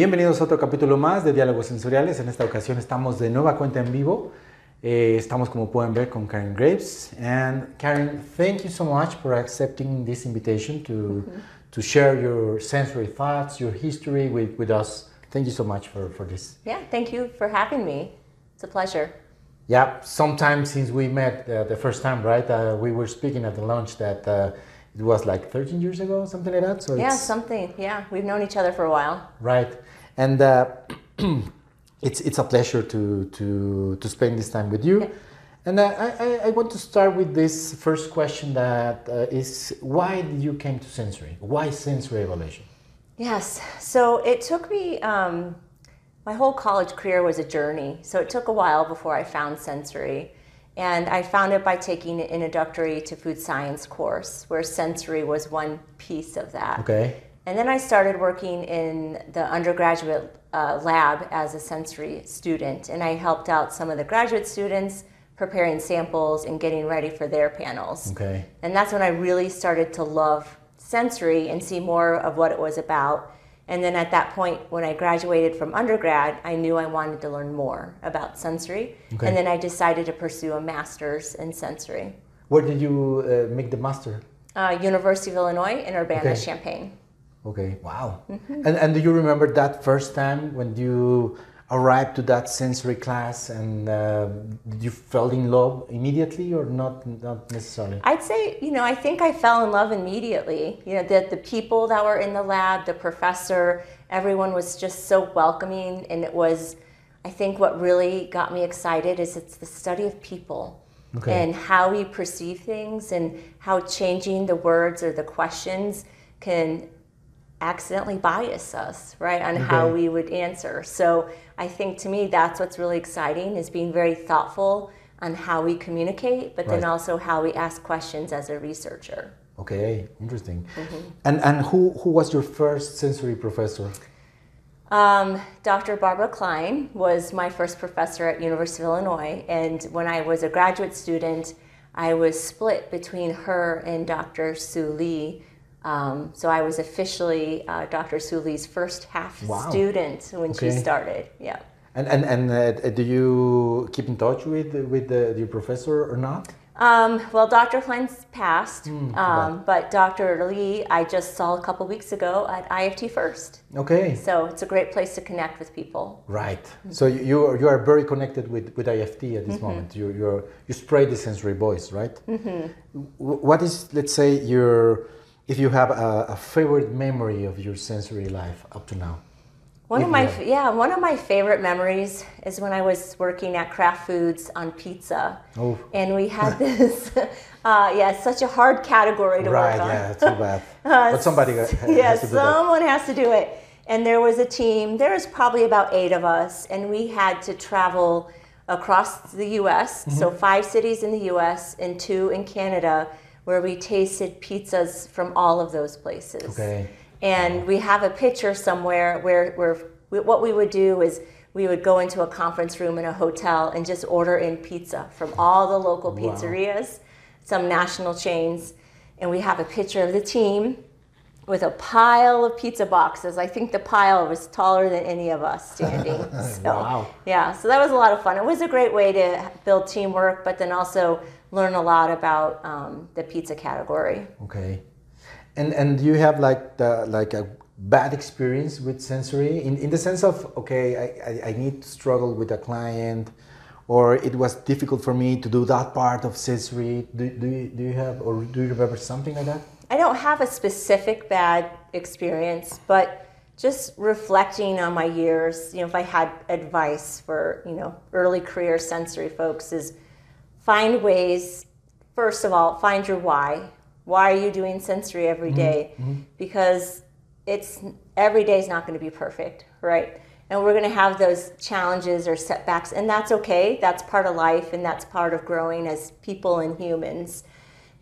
Bienvenidos a otro capítulo más de Diálogos Sensoriales. En esta ocasión estamos de nueva cuenta en vivo. Estamos, como pueden ver, con Karen Graves. And Karen, thank you so much for accepting this invitation to share your sensory thoughts, your history with us. Thank you so much for this. Yeah, thank you for having me. It's a pleasure. Yeah, sometime since we met the first time, right? We were speaking at the lunch that it was like 13 years ago, something like that. So yeah, something. Yeah, we've known each other for a while. Right, and it's a pleasure to spend this time with you. Yeah. And I want to start with this first question that is, why did you came to sensory? Why sensory evaluation? Yes, so it took me, my whole college career was a journey. So it took a while before I found sensory. And I found it by taking an introductory to food science course, where sensory was one piece of that. Okay. And then I started working in the undergraduate lab as a sensory student. And I helped out some of the graduate students preparing samples and getting ready for their panels. Okay. And that's when I really started to love sensory and see more of what it was about. And then at that point, when I graduated from undergrad, I knew I wanted to learn more about sensory. Okay. And then I decided to pursue a master's in sensory. Where did you make the master? University of Illinois in Urbana-Champaign. Okay, wow. Mm-hmm. And do you remember that first time when you arrived to that sensory class and did you fell in love immediately or not necessarily? I'd say, I think I fell in love immediately. The people that were in the lab, the professor, everyone was just so welcoming. And it was, I think what really got me excited is it's the study of people. Okay. And how we perceive things and how changing the words or the questions can accidentally bias us, right, on how we would answer. So I think to me that's what's really exciting, is being very thoughtful on how we communicate, but then also how we ask questions as a researcher. Okay, interesting. Mm-hmm. And who was your first sensory professor? Dr. Barbara Klein was my first professor at University of Illinois, and when I was a graduate student, I was split between her and Dr. Sue Lee. So I was officially Dr. Sue Lee's first half student when she started. Yeah. And do you keep in touch with your professor or not? Well, Dr. Klein's passed, but Dr. Lee I just saw a couple weeks ago at IFT First. Okay. So it's a great place to connect with people. Right. Mm-hmm. So you are very connected with IFT at this moment. You spread the sensory voice, right? Mm-hmm. What is, let's say, if you have a favorite memory of your sensory life up to now? One of my favorite memories is when I was working at Kraft Foods on pizza. Oh. And we had this, such a hard category to work on. Right, yeah, too bad. But somebody has to do that. Someone has to do it. And there was a team, there was probably about 8 of us, and we had to travel across the U.S., so 5 cities in the U.S. and 2 in Canada, where we tasted pizzas from all of those places. Okay. And we have a picture somewhere where what we would do is we would go into a conference room in a hotel and just order in pizza from all the local pizzerias, some national chains, and we have a picture of the team with a pile of pizza boxes. I think the pile was taller than any of us standing. So, yeah, so that was a lot of fun. It was a great way to build teamwork, but then also learn a lot about the pizza category. Okay, and do you have like a bad experience with sensory in the sense of, I need to struggle with a client, or it was difficult for me to do that part of sensory? Do you have, or do you remember something like that? I don't have a specific bad experience, but just reflecting on my years, if I had advice for early career sensory folks, is find ways, first of all, find your why. Why are you doing sensory every day? Mm-hmm. Because every day is not going to be perfect, right? And we're going to have those challenges or setbacks, and that's okay. That's part of life, and that's part of growing as people and humans.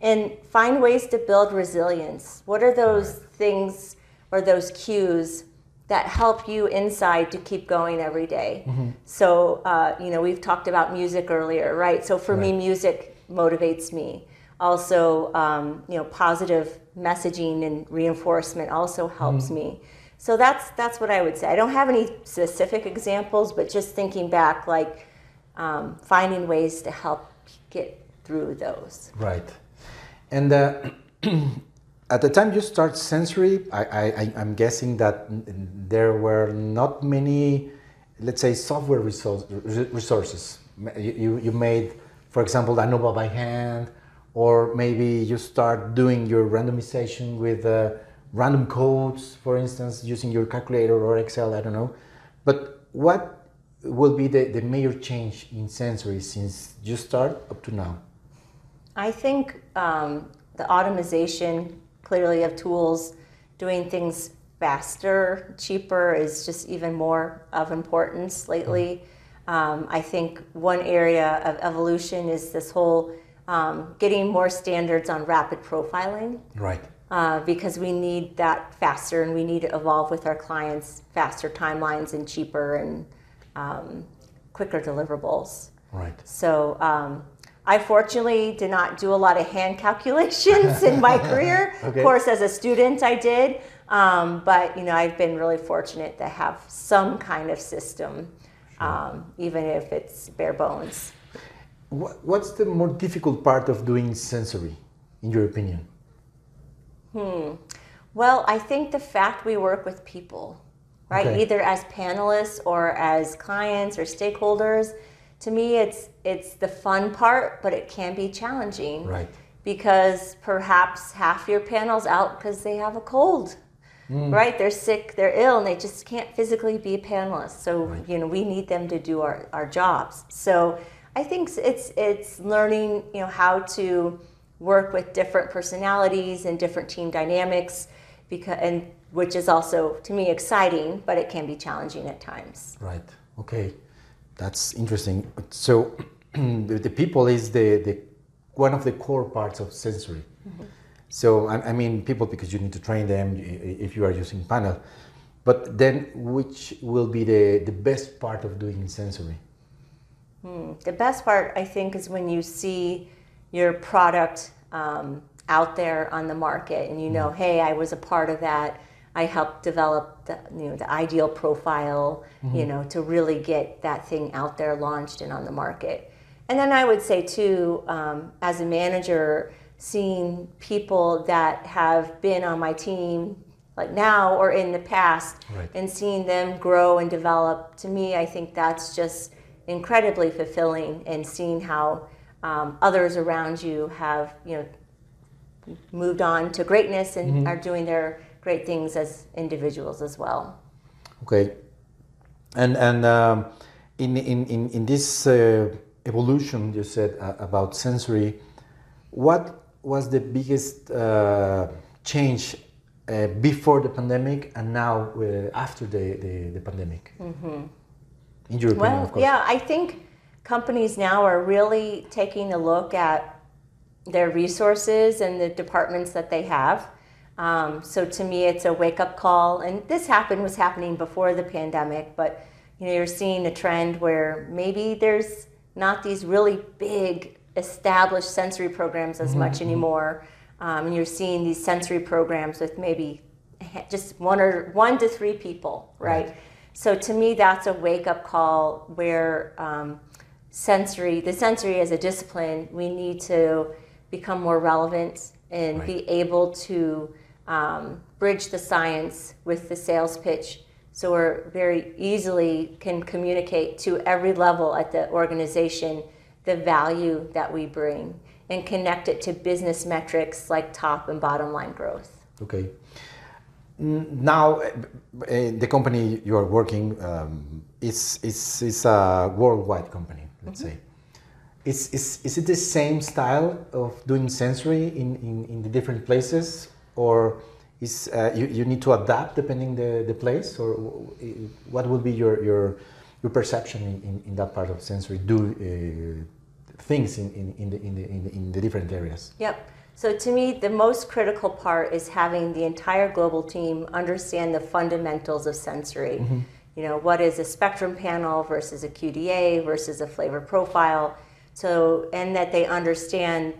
And find ways to build resilience. What are those things or those cues that help you inside to keep going every day? Mm-hmm. So, we've talked about music earlier, right? So for me, music motivates me. Also, positive messaging and reinforcement also helps me. So that's what I would say. I don't have any specific examples, but just thinking back, like finding ways to help get through those. Right. And at the time you start sensory, I'm guessing that there were not many, let's say, software resources. You made, for example, ANOVA by hand, or maybe you start doing your randomization with random codes, for instance, using your calculator or Excel, I don't know. But what will be the major change in sensory since you start up to now? I think the automation, clearly, of tools, doing things faster, cheaper is just even more of importance lately. I think one area of evolution is this whole getting more standards on rapid profiling. Right. Because we need that faster, and we need to evolve with our clients, faster timelines and cheaper and quicker deliverables. Right. So I fortunately did not do a lot of hand calculations in my career. Okay. Of course, as a student I did, but I've been really fortunate to have some kind of system, even if it's bare bones. What's the more difficult part of doing sensory, in your opinion? Well, I think the fact we work with people, right? Okay. Either as panelists or as clients or stakeholders. To me, it's the fun part, but it can be challenging. Right. Because perhaps half your panel's out because they have a cold, right? They're sick, they're ill, and they just can't physically be a panelist. So, Right. We need them to do our jobs. So I think it's learning, how to work with different personalities and different team dynamics, which is also, to me, exciting, but it can be challenging at times. Right. Okay. That's interesting. So the people is the one of the core parts of sensory. Mm-hmm. So I mean people, because you need to train them if you are using panel. But then which will be the best part of doing sensory? The best part, I think, is when you see your product out there on the market, and hey, I was a part of that. I helped develop the ideal profile, to really get that thing out there, launched and on the market. And then I would say too, as a manager, seeing people that have been on my team, like now or in the past, right. and seeing them grow and develop, to me, I think that's just incredibly fulfilling, and seeing how others around you have, moved on to greatness and are doing their great things as individuals as well. Okay, and in this evolution you said about sensory, what was the biggest change before the pandemic and now after the pandemic? In your opinion, of course. Yeah, I think companies now are really taking a look at their resources and the departments that they have. So to me, it's a wake-up call, and this was happening before the pandemic, but you're seeing a trend where maybe there's not these really big established sensory programs as much anymore, and you're seeing these sensory programs with maybe just one to three people, right? So to me, that's a wake-up call where the sensory as a discipline, we need to become more relevant and be able to bridge the science with the sales pitch, so we're very easily can communicate to every level at the organization the value that we bring, and connect it to business metrics like top and bottom line growth. Okay. Now, the company you are working is a worldwide company, let's say. Is it the same style of doing sensory in the different places, or is you need to adapt depending the place, or what would be your perception in that part of sensory things in the different areas? Yep. So to me, the most critical part is having the entire global team understand the fundamentals of sensory. What is a spectrum panel versus a QDA versus a flavor profile. So, and that they understand,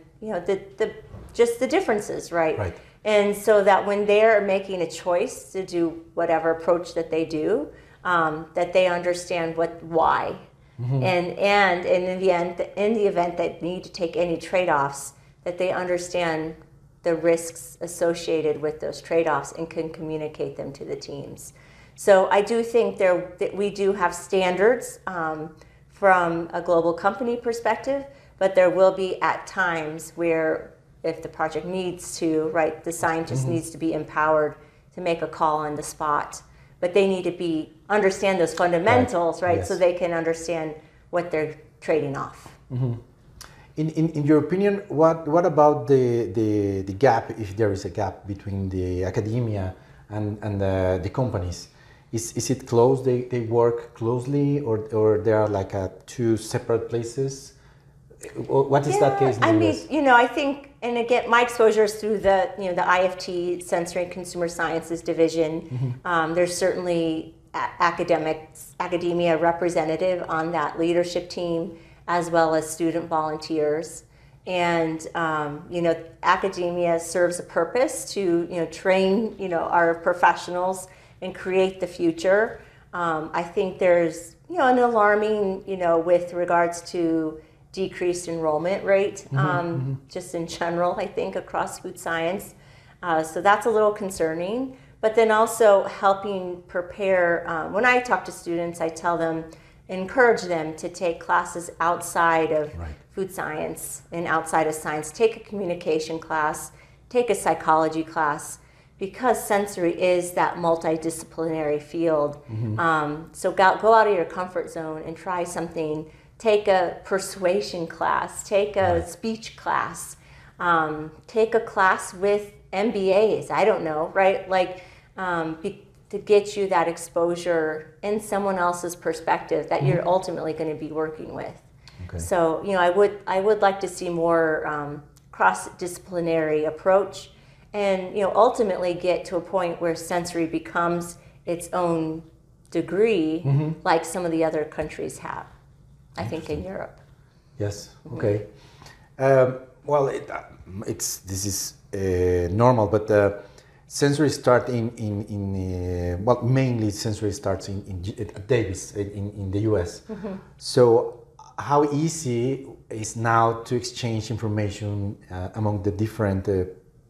just the differences, right? And so that when they're making a choice to do whatever approach that they do, that they understand why. And in the event that they need to take any trade-offs, that they understand the risks associated with those trade-offs and can communicate them to the teams. So I do think that we do have standards from a global company perspective, but there will be at times where if the project needs to, right, the scientist needs to be empowered to make a call on the spot. But they need to understand those fundamentals, right, yes. so they can understand what they're trading off. In your opinion, what about the gap, if there is a gap between the academia and the companies? Is it close? They work closely, or they are like two separate places? What is that case in the US? mean, I think, and again, my exposure is through the IFT, Sensory and Consumer Sciences Division. There's certainly academia representative on that leadership team, as well as student volunteers. And, academia serves a purpose to, train, our professionals and create the future. I think there's, an alarming, with regards to decreased enrollment rate, just in general, I think, across food science. So that's a little concerning. But then also helping prepare, when I talk to students, I tell them, encourage them to take classes outside of food science and outside of science. Take a communication class, take a psychology class, because sensory is that multidisciplinary field. So go out of your comfort zone and try something. Take a persuasion class, take a speech class, take a class with MBAs, I don't know, right? Like to get you that exposure in someone else's perspective that you're ultimately going to be working with. Okay. So, I would like to see more cross-disciplinary approach, and ultimately get to a point where sensory becomes its own degree, like some of the other countries have. I think in Europe. Yes. Okay. Well, this is normal, but sensory start mainly sensory starts at Davis in the U.S. So how easy is now to exchange information among the different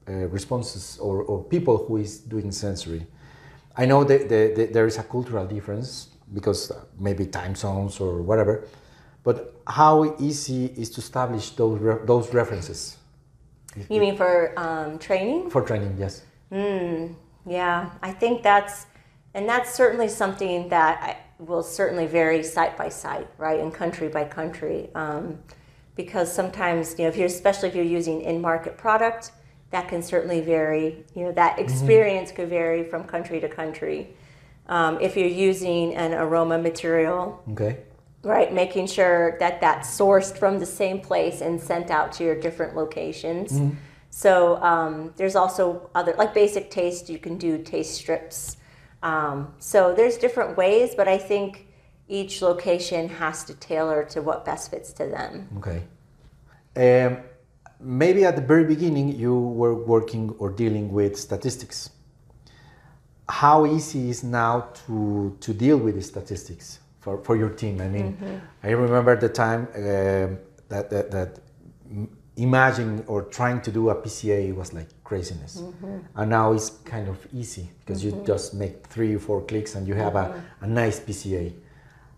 responses or people who is doing sensory? I know that there is a cultural difference because maybe time zones or whatever. But how easy is to establish those references? You mean for training? For training, yes. Yeah, I think that's certainly something that will certainly vary site by site, right, and country by country, because sometimes especially if you're using in-market product, that can certainly vary. That experience could vary from country to country. If you're using an aroma material. Okay. Right, making sure that that's sourced from the same place and sent out to your different locations. So there's also other, like basic taste, you can do taste strips. So there's different ways, but I think each location has to tailor to what best fits to them. Okay. Maybe at the very beginning you were working or dealing with statistics. How easy is now to deal with the statistics for your team? I mean, I remember the time that imagining or trying to do a PCA was like craziness. And now it's kind of easy because you just make 3 or 4 clicks and you have a nice PCA.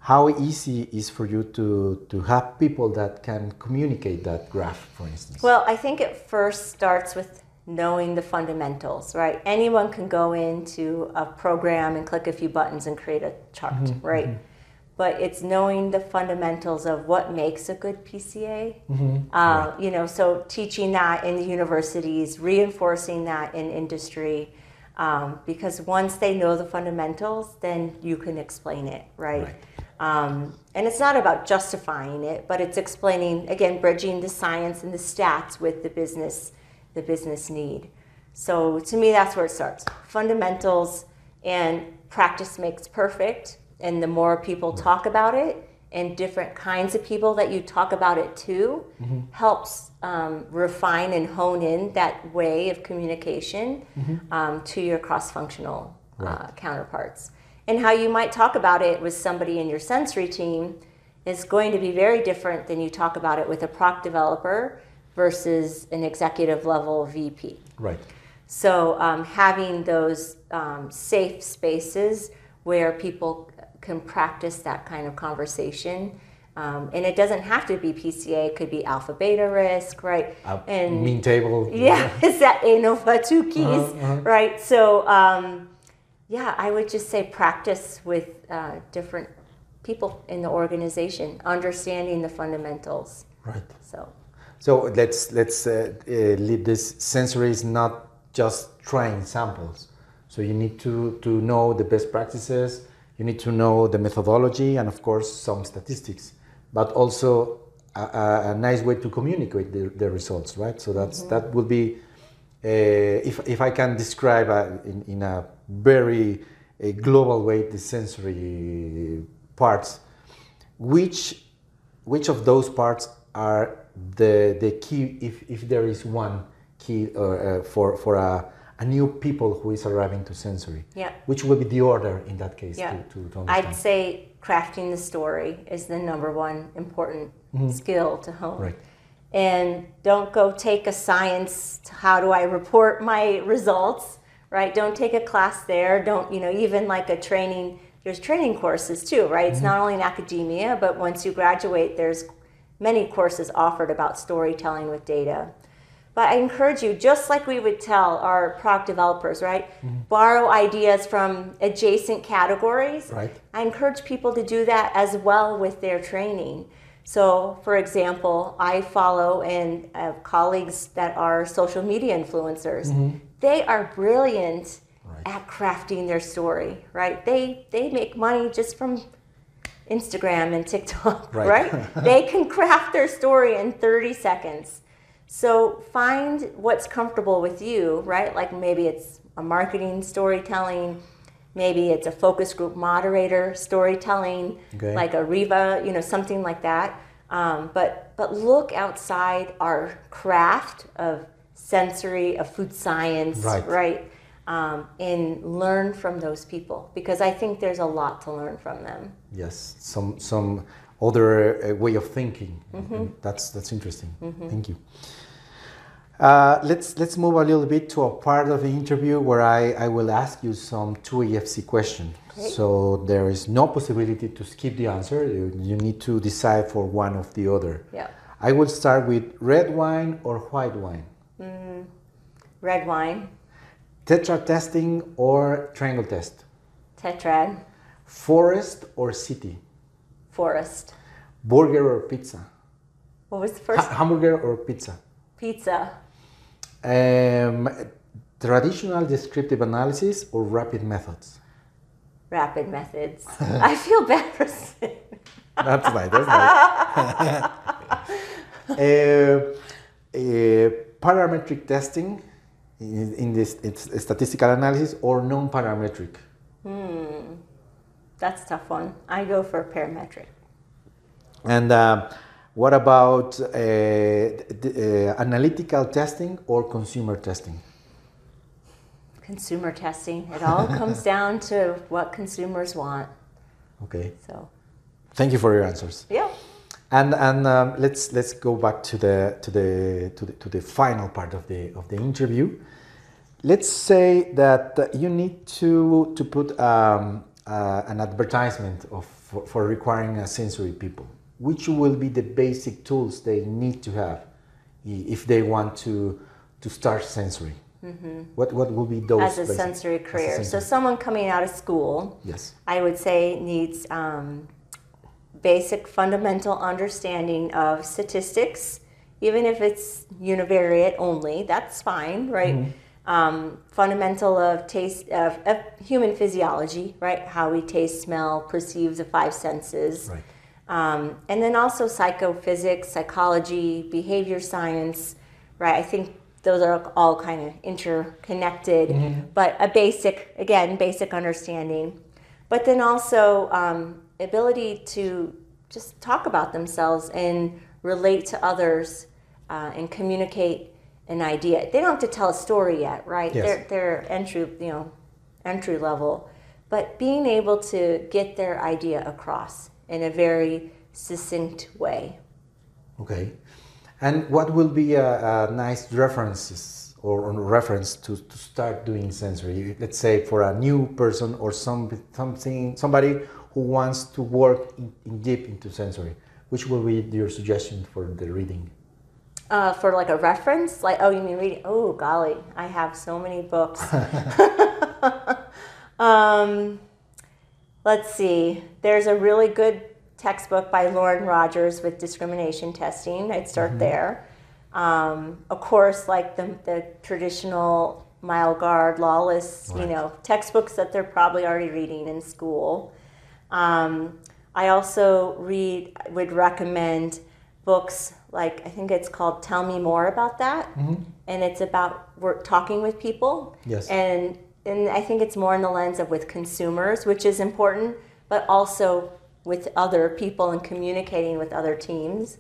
How easy is for you to have people that can communicate that graph, for instance? Well, I think it first starts with knowing the fundamentals, right? Anyone can go into a program and click a few buttons and create a chart, right? But it's knowing the fundamentals of what makes a good PCA. So teaching that in the universities, reinforcing that in industry, because once they know the fundamentals, then you can explain it, right? And it's not about justifying it, but it's explaining, again, bridging the science and the stats with the business need. So to me, that's where it starts. Fundamentals, and practice makes perfect. And the more people talk about it and different kinds of people that you talk about it to helps refine and hone in that way of communication to your cross-functional counterparts. And how you might talk about it with somebody in your sensory team is going to be very different than you talk about it with a product developer versus an executive level VP. Right. So having those safe spaces where people can practice that kind of conversation. And it doesn't have to be PCA, it could be alpha beta risk, right? And mean table. Yeah, it's that ANOVA 2 keys, right? So yeah, I would just say practice with different people in the organization, understanding the fundamentals. Right. So let's leave this. Sensory is not just trying samples. So you need to know the best practices, you need to know the methodology, and of course some statistics, but also a nice way to communicate the results, right? So that would be, if I can describe in a very global way the sensory parts, which of those parts are the key, if there is one key for a new people who is arriving to sensory? Yeah. Which will be the order in that case to understand? I'd say crafting the story is the number one important skill to hone. Right. And don't go take a science, how do I report my results, right? Don't take a class there. Don't, even like a training, there's training courses too, right? It's not only in academia, but once you graduate, there's many courses offered about storytelling with data. But I encourage you, just like we would tell our product developers, right? Borrow ideas from adjacent categories. Right. I encourage people to do that as well with their training. So, for example, I follow and have colleagues that are social media influencers. They are brilliant at crafting their story, right? They make money just from Instagram and TikTok, right? They can craft their story in 30 seconds. So find what's comfortable with you, right? Like maybe it's a marketing storytelling, maybe it's a focus group moderator storytelling, like a Riva, something like that. But look outside our craft of sensory, of food science, right? And learn from those people, because I think there's a lot to learn from them. Yes, some other way of thinking. That's interesting. Thank you. Let's move a little bit to a part of the interview where I will ask you some 2EFC questions. So there is no possibility to skip the answer. You need to decide for one of the other. Yeah. I will start with red wine or white wine. Red wine. Tetrad testing or triangle test. Tetrad. Forest or city. Forest. Burger or pizza. What was the first? Hamburger or pizza. Pizza. Traditional descriptive analysis or rapid methods. Rapid methods. I feel bad for saying. That's nice. Parametric testing in this statistical analysis or non-parametric. That's a tough one. I go for parametric. And what about analytical testing or consumer testing? Consumer testing. It all comes down to what consumers want. Okay. So. Thank you for your answers. Yeah. And let's go back to the final part of the interview. Let's say that you need to put an advertisement for requiring a sensory people. Which will be the basic tools they need to have if they want to start sensory? What will be those? As a sensory career. So someone coming out of school, yes, I would say needs basic fundamental understanding of statistics, even if it's univariate only, that's fine, right? Fundamental of taste, of human physiology, right? How we taste, smell, perceive the five senses. Right. And then also psychophysics, psychology, behavior science, right? I think those are all kind of interconnected, but a basic understanding. But then also ability to just talk about themselves and relate to others and communicate an idea. They don't have to tell a story yet, right? Yes. They're entry level, but being able to get their idea across in a very succinct way. Okay. And what will be a nice references or reference to start doing sensory? Let's say for a new person or somebody who wants to work in deep into sensory. Which will be your suggestion for the reading? For like a reference? Like, oh, you mean reading? Oh, golly, I have so many books. Let's see. There's a really good textbook by Lauren Rogers with discrimination testing. I'd start there. Of course, like the traditional Mile Guard, Lawless, Right. textbooks that they're probably already reading in school. I also would recommend books like, I think it's called Tell Me More About That. And it's about talking with people. Yes. And I think it's more in the lens of with consumers, which is important, but also with other people and communicating with other teams.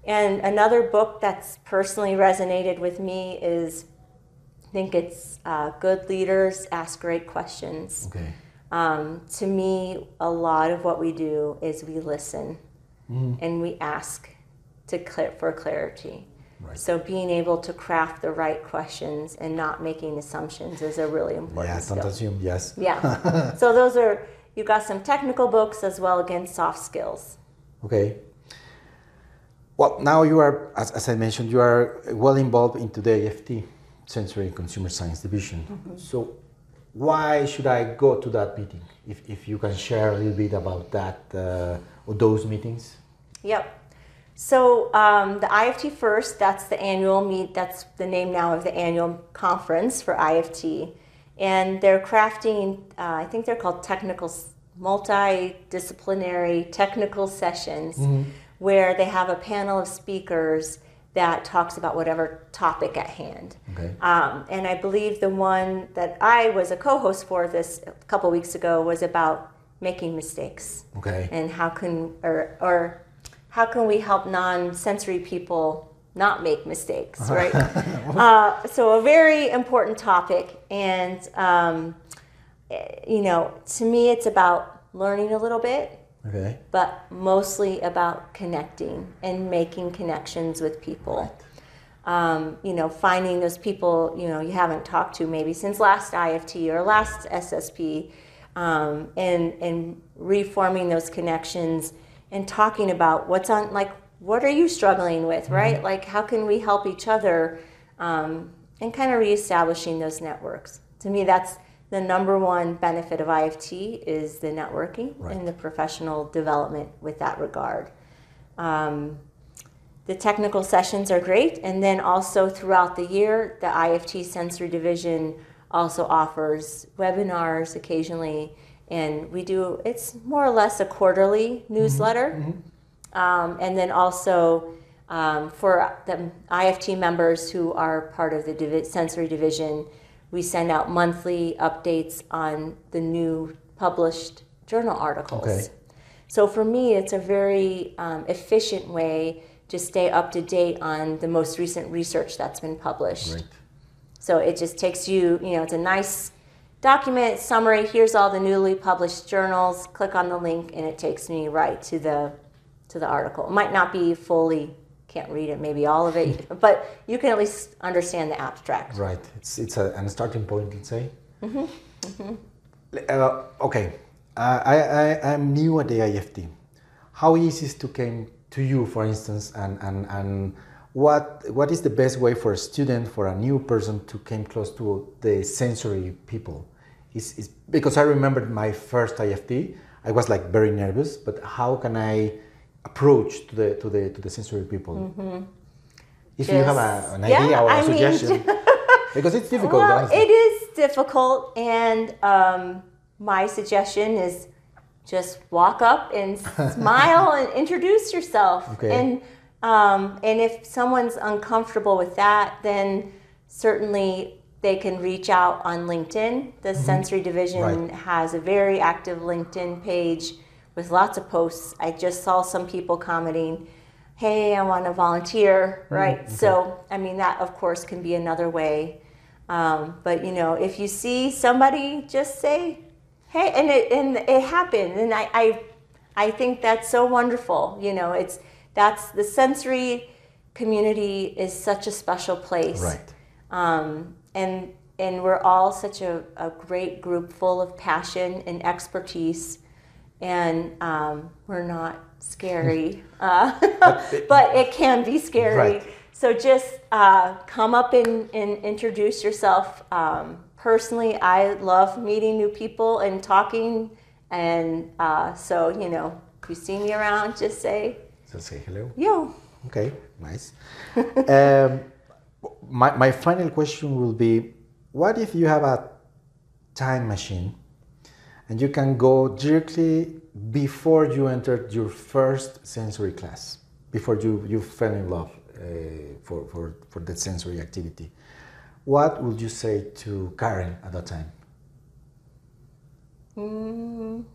And another book that's personally resonated with me is, I think it's Good Leaders Ask Great Questions. Okay. To me, a lot of what we do is we listen and we ask for clarity. Right. So being able to craft the right questions and not making assumptions is a really important skill. Don't assume, yes. Yeah. So you got some technical books as well against soft skills. Okay. Well, now you are, as I mentioned, you are well involved into the AFT, Sensory and Consumer Science Division. So why should I go to that meeting? If you can share a little bit about that, or those meetings. Yep. So the IFT First, that's the annual that's the name now of the annual conference for IFT. And they're crafting, I think they're called multidisciplinary technical sessions, where they have a panel of speakers that talks about whatever topic at hand. Okay. And I believe the one that I was a co-host for this a couple weeks ago was about making mistakes. Okay. And how can we help non-sensory people not make mistakes, right? So a very important topic. And, to me, it's about learning a little bit, Okay. but mostly about connecting and making connections with people. Finding those people, you haven't talked to maybe since last IFT or last SSP, and reforming those connections and talking about what are you struggling with, right? Like, how can we help each other, and kind of reestablishing those networks. To me, that's the number one benefit of IFT is the networking and the professional development with that regard. The technical sessions are great, and then also throughout the year, the IFT Sensory Division also offers webinars occasionally, and it's more or less a quarterly newsletter. And then also for the IFT members who are part of the Sensory Division, we send out monthly updates on the new published journal articles. Okay. So for me, it's a very efficient way to stay up to date on the most recent research that's been published. Right. So it just takes you, it's a nice document summary. Here's all the newly published journals. Click on the link, and it takes me right to the article. It might not be fully, can't read it, maybe all of it, but you can at least understand the abstract. Right. It's a starting point, let's say. Okay. I'm new at the IFT. How easy is to come to you, for instance, and what is the best way for a student, for a new person to come close to the sensory people? Is because I remembered my first IFT, I was like very nervous, but how can I approach to the sensory people? If you have an idea or a suggestion, because it's difficult. Well, honestly. it is difficult, and my suggestion is just walk up and smile and introduce yourself. Okay. And if someone's uncomfortable with that, then certainly they can reach out on LinkedIn. The Sensory Division has a very active LinkedIn page with lots of posts. I just saw some people commenting, hey, I want to volunteer, right? Okay. So, I mean, that of course can be another way. But you know, if you see somebody, just say, hey, and it happened. And I think that's so wonderful. You know, that's the sensory community is such a special place. Right. And we're all such a great group full of passion and expertise. And we're not scary, but it can be scary. Right. So just come up and introduce yourself. Personally, I love meeting new people and talking. And so, you know, if you see me around, just say hello. Yo. Okay, nice. My final question will be, what if you have a time machine and you can go directly before you entered your first sensory class, before you fell in love for that sensory activity? What would you say to Karen at that time? Ooh,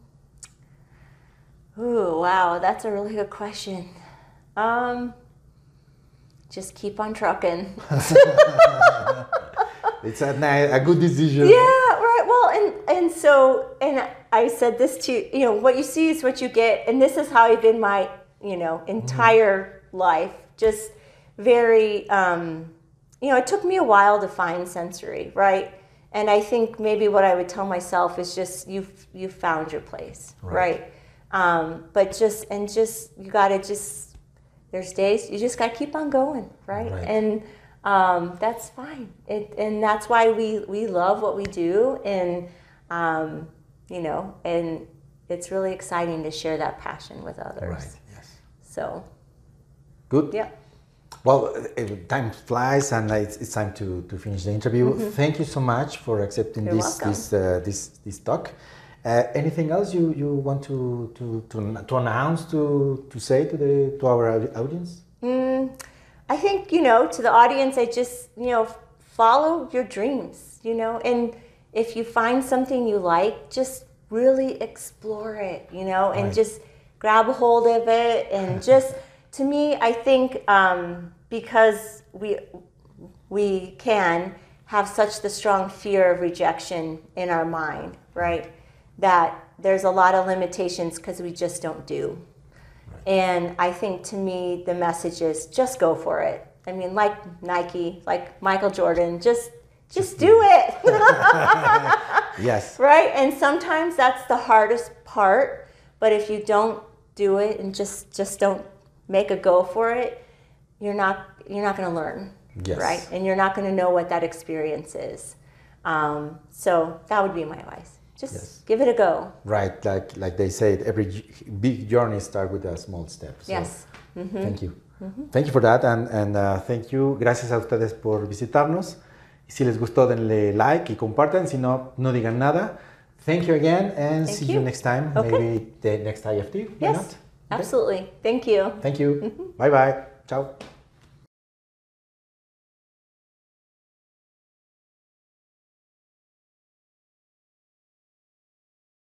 wow, that's a really good question. Just keep on trucking. It's a good decision. Yeah, right. Well, and I said this to you know, what you see is what you get, and this is how I've been my, you know, entire life. Just very, you know, it took me a while to find sensory, right? And I think maybe what I would tell myself is just you found your place, right? But just you gotta just, there's days you just gotta keep on going, right? And that's fine. And that's why we love what we do, and you know, and it's really exciting to share that passion with others. Right. Yes. So. Good. Yeah. Well, time flies, and it's time to finish the interview. Thank you so much for accepting this talk. Anything else you want to announce, to say to our audience? I think, you know, to the audience, I just, you know, follow your dreams, you know, and if you find something you like, just really explore it, you know, and just grab a hold of it. And just, to me, I think because we can have such the strong fear of rejection in our mind, right, that there's a lot of limitations because we just don't do. And I think, to me, the message is just go for it. I mean, like Nike, like Michael Jordan, just do it. Yes. Right? And sometimes that's the hardest part. But if you don't do it and just don't make a go for it, you're not going to learn. Yes. Right? And you're not going to know what that experience is. So that would be my advice. Just give it a go. Right, like they say, every big journey starts with a small step. So, yes. Thank you. Thank you for that, and thank you. Gracias a ustedes por visitarnos. Si les gustó, denle like y compartan. Si no, no digan nada. Thank you again, and see you next time. Okay. Maybe the next IFT. Why not? Okay. Absolutely. Thank you. Thank you. Bye bye. Ciao.